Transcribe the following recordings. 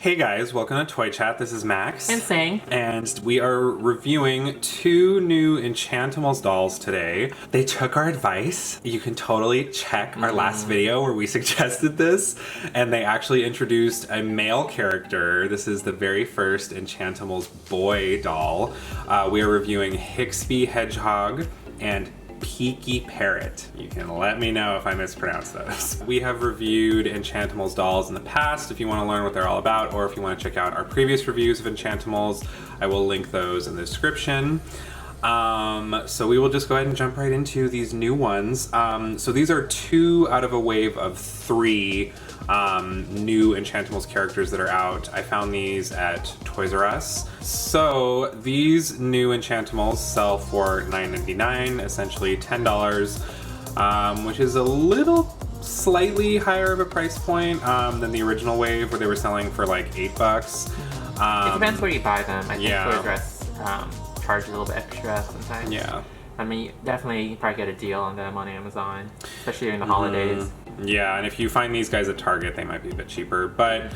Hey guys, welcome to Toy Chat. This is Max. And Sang. And we are reviewing two new Enchantimals dolls today. They took our advice. You can totally check our last video where we suggested this. And they actually introduced a male character. This is the very first Enchantimals boy doll. We are reviewing Hixby Hedgehog and Peeki Parrot. You can let me know if I mispronounce those. We have reviewed Enchantimals dolls in the past if you want to learn what they're all about, or if you want to check out our previous reviews of Enchantimals, I will link those in the description. So we will just go ahead and jump right into these new ones. So these are two out of a wave of three new Enchantimals characters that are out. I found these at Toys R Us. So these new Enchantimals sell for $9.99, essentially $10, which is a little slightly higher of a price point than the original wave where they were selling for like $8. It depends where you buy them. I think yeah. Toys R Us charge a little bit extra sometimes. Yeah. I mean, definitely you can probably get a deal on them on Amazon, especially during the holidays. Yeah, and if you find these guys at Target, they might be a bit cheaper. But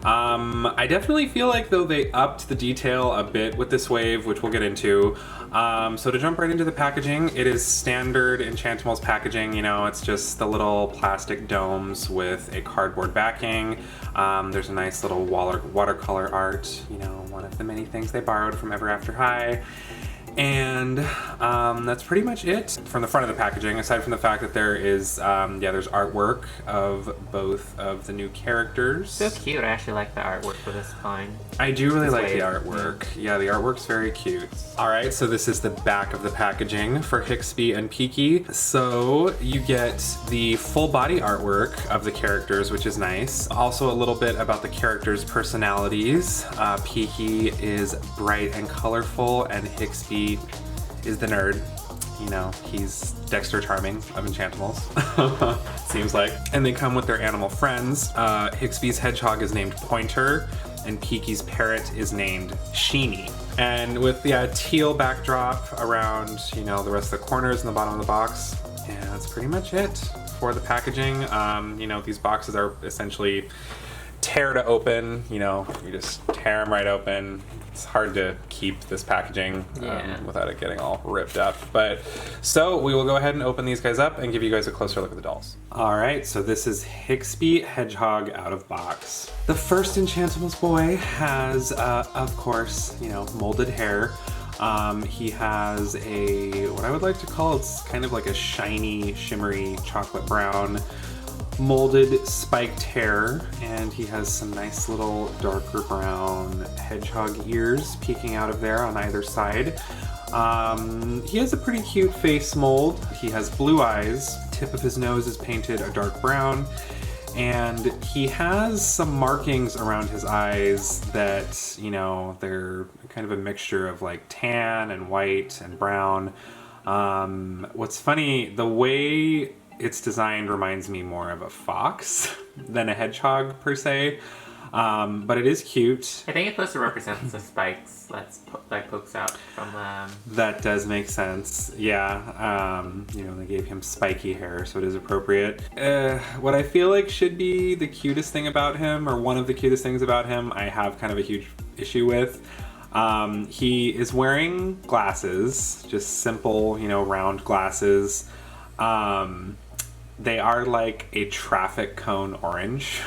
I definitely feel like, though, they upped the detail a bit with this wave, which we'll get into. So to jump right into the packaging, it is standard Enchantimals packaging. You know, it's just the little plastic domes with a cardboard backing. There's a nice little watercolor art, you know, one of the many things they borrowed from Ever After High. And that's pretty much it from the front of the packaging, aside from the fact that there is, there's artwork of both of the new characters. So cute. I actually like the artwork for this line. I do really like the artwork. Yeah, the artwork's very cute. All right, so this is the back of the packaging for Hixby and Peeki. So you get the full body artwork of the characters, which is nice. Also a little bit about the characters' personalities. Peeki is bright and colorful, and Hixby is the nerd. You know, he's Dexter Charming of Enchantimals, seems like. And they come with their animal friends. Hixby's Hedgehog is named Pointer, and Peeky's Parrot is named Sheeny. And with the teal backdrop around, you know, the rest of the corners and the bottom of the box, yeah, that's pretty much it for the packaging. You know, these boxes are essentially tear to open. You know, you just tear them right open. It's hard to keep this packaging without it getting all ripped up. But so we will go ahead and open these guys up and give you guys a closer look at the dolls. All right, so this is Hixby Hedgehog out of box. The first Enchantimals boy has, of course, you know, molded hair. He has what I would like to call, it's kind of like a shiny, shimmery chocolate brown molded spiked hair, and he has some nice little darker brown hedgehog ears peeking out of there on either side. He has a pretty cute face mold. He has blue eyes. Tip of his nose is painted a dark brown, and he has some markings around his eyes that, you know, they're kind of a mixture of like tan and white and brown. What's funny, the way it's designed reminds me more of a fox than a hedgehog per se, but it is cute. I think it's supposed to represent the spikes that pokes out from them. That does make sense. Yeah, you know, they gave him spiky hair, so it is appropriate. What I feel like should be the cutest thing about him, or one of the cutest things about him, I have kind of a huge issue with. He is wearing glasses, just simple, you know, round glasses. They are like a traffic cone orange,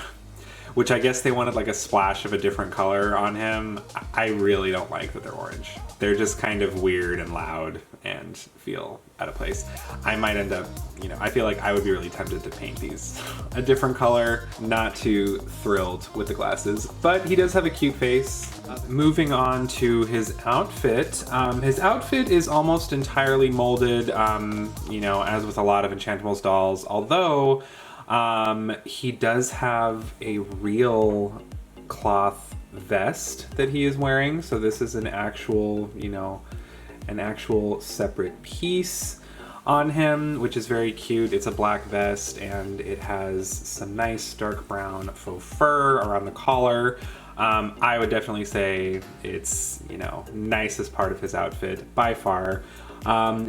which I guess they wanted like a splash of a different color on him. I really don't like that they're orange. They're just kind of weird and loud and feel out of place. I might end up, you know, I feel like I would be really tempted to paint these a different color. Not too thrilled with the glasses, but he does have a cute face. Moving on to his outfit. His outfit is almost entirely molded, you know, as with a lot of Enchantimals dolls, although he does have a real cloth vest that he is wearing. So this is an actual, you know, an actual separate piece on him, which is very cute. It's a black vest, and it has some nice dark brown faux fur around the collar. I would definitely say it's, you know, nicest part of his outfit by far.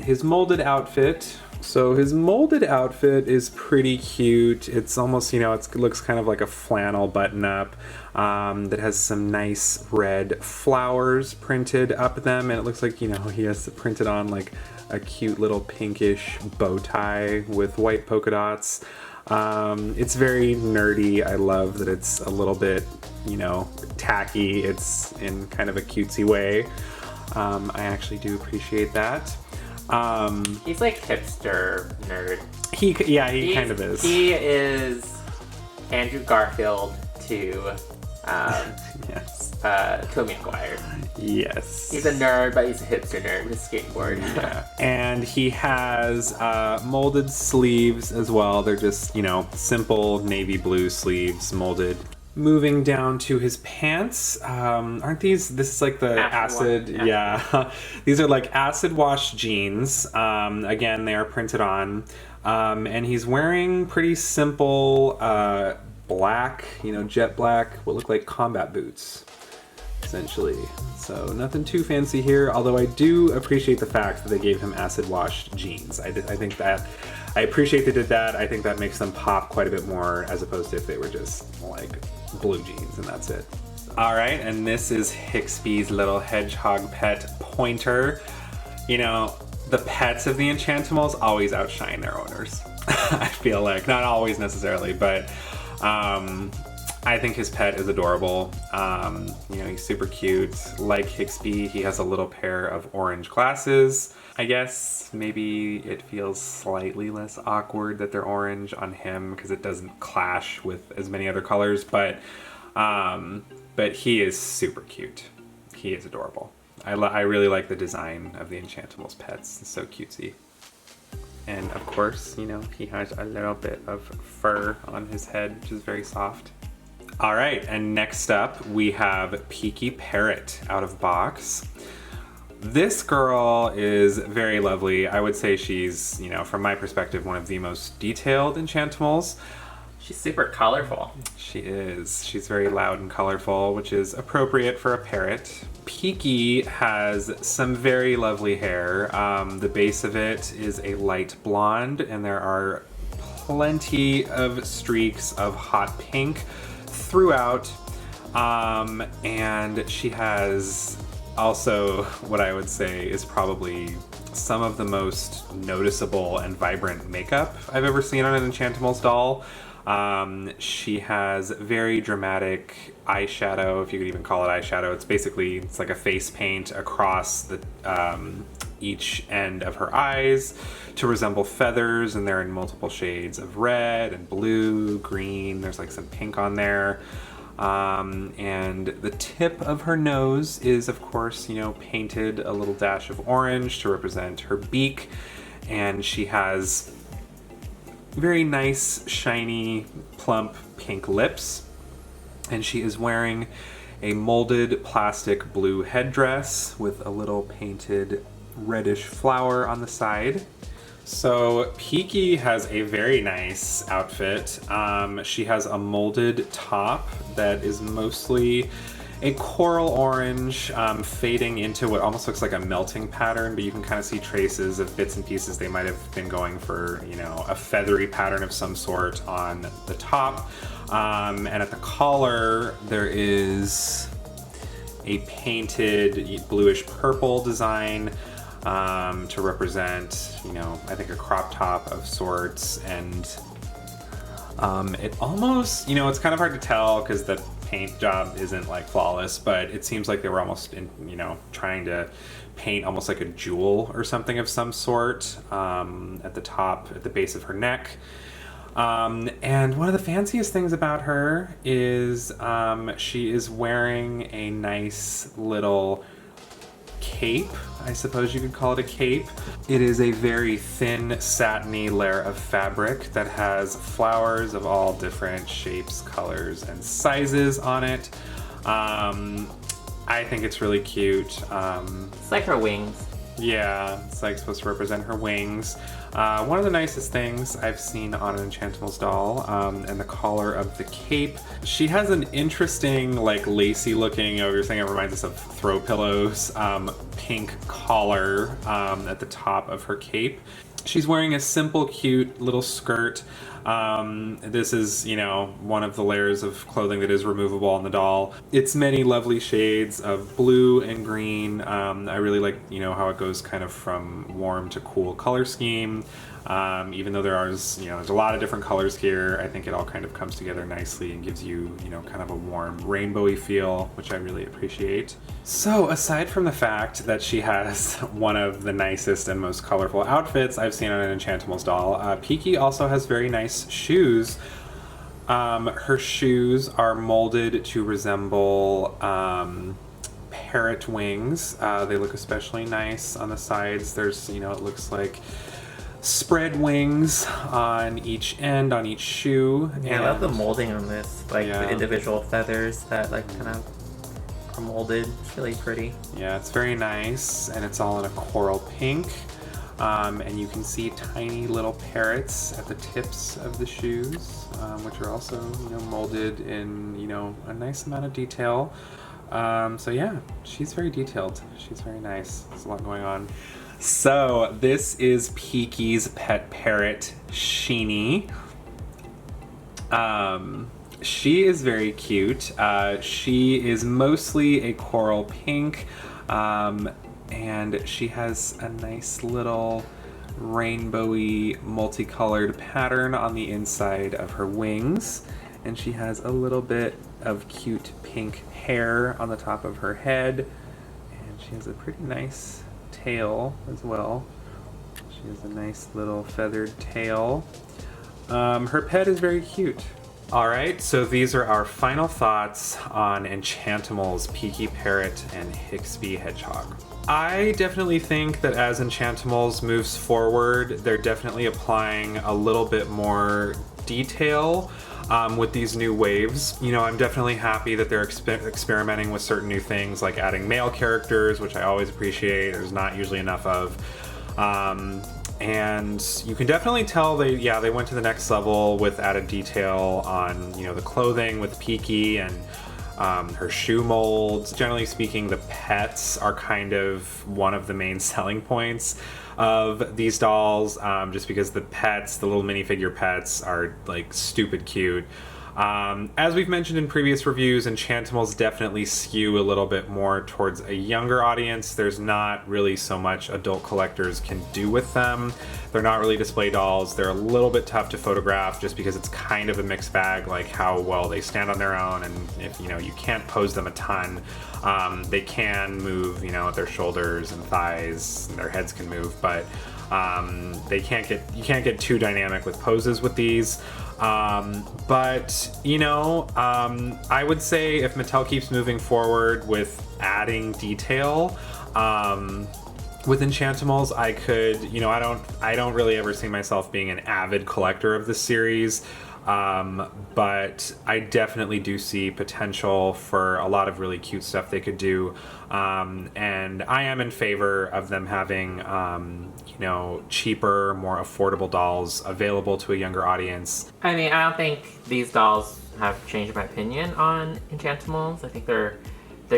His molded outfit So his molded outfit is pretty cute. It's almost, it looks kind of like a flannel button-up that has some nice red flowers printed up them. And it looks like, he has printed on like a cute little pinkish bow tie with white polka dots. It's very nerdy. I love that it's a little bit, tacky. It's in kind of a cutesy way. I actually do appreciate that. He's like hipster nerd. He kind of is. He is Andrew Garfield to yes. Tobey Maguire. Yes. He's a nerd, but he's a hipster nerd with a skateboard. Yeah. And he has molded sleeves as well. They're just, simple navy blue sleeves molded. Moving down to his pants, aren't these, this is like the acid yeah. These are like acid wash jeans. Again, they are printed on. And he's wearing pretty simple black, jet black, what look like combat boots, essentially. So nothing too fancy here, although I do appreciate the fact that they gave him acid wash jeans. I think that, I appreciate they did that. I think that makes them pop quite a bit more as opposed to if they were just like blue jeans and that's it. All right, and this is Hixby's little hedgehog pet pointer. The pets of the Enchantimals always outshine their owners. I feel like, not always necessarily, but I think his pet is adorable. He's super cute. Like Hixby, he has a little pair of orange glasses. I guess maybe it feels slightly less awkward that they're orange on him because it doesn't clash with as many other colors, but he is super cute. He is adorable. I really like the design of the Enchantimals pets. It's so cutesy. And of course, he has a little bit of fur on his head, which is very soft. All right, and next up we have Peeki Parrot out of box. This girl is very lovely. I would say she's, from my perspective, one of the most detailed Enchantimals. She's super colorful. She is. She's very loud and colorful, which is appropriate for a parrot. Peeki has some very lovely hair. The base of it is a light blonde, and there are plenty of streaks of hot pink throughout. And she has also what I would say is probably some of the most noticeable and vibrant makeup I've ever seen on an Enchantimals doll. She has very dramatic eyeshadow, if you could even call it eyeshadow. It's like a face paint across the each end of her eyes to resemble feathers, and they're in multiple shades of red and blue, green. There's like some pink on there. And the tip of her nose is, of course, painted a little dash of orange to represent her beak. And she has very nice, shiny, plump pink lips. And she is wearing a molded plastic blue headdress with a little painted reddish flower on the side. So Peeki has a very nice outfit. She has a molded top that is mostly a coral orange, fading into what almost looks like a melting pattern, but you can kind of see traces of bits and pieces. They might have been going for, a feathery pattern of some sort on the top. And at the collar, there is a painted bluish purple design to represent, I think a crop top of sorts. And it almost, it's kind of hard to tell because the paint job isn't like flawless, but it seems like they were almost trying to paint almost like a jewel or something of some sort at the top, at the base of her neck. And one of the fanciest things about her is she is wearing a nice little cape. I suppose you could call it a cape. It is a very thin, satiny layer of fabric that has flowers of all different shapes, colors, and sizes on it. I think it's really cute. It's like her wings. Yeah, it's like supposed to represent her wings. One of the nicest things I've seen on an Enchantimals doll, and the collar of the cape. She has an interesting, like lacy looking, you're saying it reminds us of throw pillows, pink collar at the top of her cape. She's wearing a simple, cute little skirt. This is, you know, one of the layers of clothing that is removable on the doll. It's many lovely shades of blue and green. I really like, you know, how it goes kind of from warm to cool color scheme. Even though there's a lot of different colors here, I think it all kind of comes together nicely and gives you, you know, kind of a warm rainbowy feel, which I really appreciate. So aside from the fact that she has one of the nicest and most colorful outfits I've seen on an Enchantimals doll, Peeki also has very nice shoes. Her shoes are molded to resemble parrot wings. They look especially nice on the sides. There's, you know, it looks like spread wings on each end, on each shoe. Yeah, I love the molding on this, like the individual feathers that like kind of are molded. It's really pretty. Yeah, it's very nice, and it's all in a coral pink. And you can see tiny little parrots at the tips of the shoes, which are also, you know, molded in, you know, a nice amount of detail. So yeah, she's very detailed. She's very nice. There's a lot going on. So this is Peeky's pet parrot, Sheeny. She is very cute. She is mostly a coral pink, and she has a nice little rainbowy multicolored pattern on the inside of her wings, and she has a little bit of cute pink hair on the top of her head, and she has a pretty nice tail as well. She has a nice little feathered tail. Her pet is very cute. Alright, so these are our final thoughts on Enchantimals, Peeki Parrot, and Hixby Hedgehog. I definitely think that as Enchantimals moves forward, they're definitely applying a little bit more detail with these new waves. You know, I'm definitely happy that they're experimenting with certain new things, like adding male characters, which I always appreciate. There's not usually enough of. And you can definitely tell they went to the next level with added detail on, you know, the clothing with Peeki and her shoe molds. Generally speaking, the pets are kind of one of the main selling points of these dolls, just because the pets, the little minifigure pets, are like stupid cute. As we've mentioned in previous reviews, Enchantimals definitely skew a little bit more towards a younger audience. There's not really so much adult collectors can do with them. They're not really display dolls. They're a little bit tough to photograph just because it's kind of a mixed bag, like how well they stand on their own, and if, you know, you can't pose them a ton. They can move, you know, at their shoulders and thighs, and their heads can move, but you can't get too dynamic with poses with these. But, you know, I would say if Mattel keeps moving forward with adding detail, with Enchantimals, I could, you know, I don't really ever see myself being an avid collector of the series. But I definitely do see potential for a lot of really cute stuff they could do. And I am in favor of them having, you know, cheaper, more affordable dolls available to a younger audience. I mean, I don't think these dolls have changed my opinion on Enchantimals. I think they're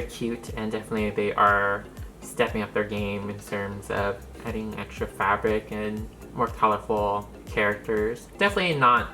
cute, and definitely they are stepping up their game in terms of adding extra fabric and more colorful characters. Definitely not,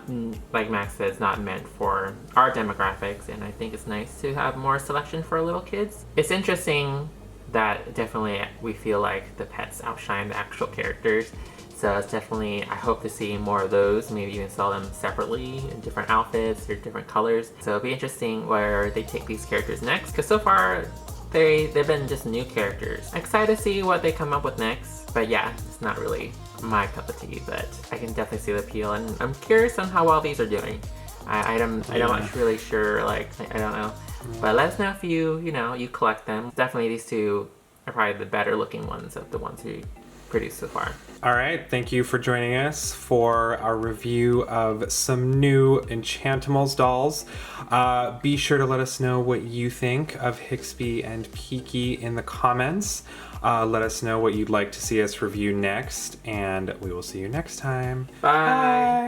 like Max says, not meant for our demographics, and I think it's nice to have more selection for little kids. It's interesting that definitely we feel like the pets outshine the actual characters, so it's definitely, I hope to see more of those, maybe even sell them separately in different outfits or different colors. So it'll be interesting where they take these characters next, because so far they've been just new characters. I'm excited to see what they come up with next, but yeah, it's not really my cup of tea, but I can definitely see the appeal, and I'm curious on how well these are doing. I'm not really sure, like, I don't know. But let us know if you collect them. Definitely these two are probably the better looking ones of the ones we produced so far. All right, thank you for joining us for our review of some new Enchantimals dolls. Be sure to let us know what you think of Hixby and Peeki in the comments. Let us know what you'd like to see us review next, and we will see you next time. Bye.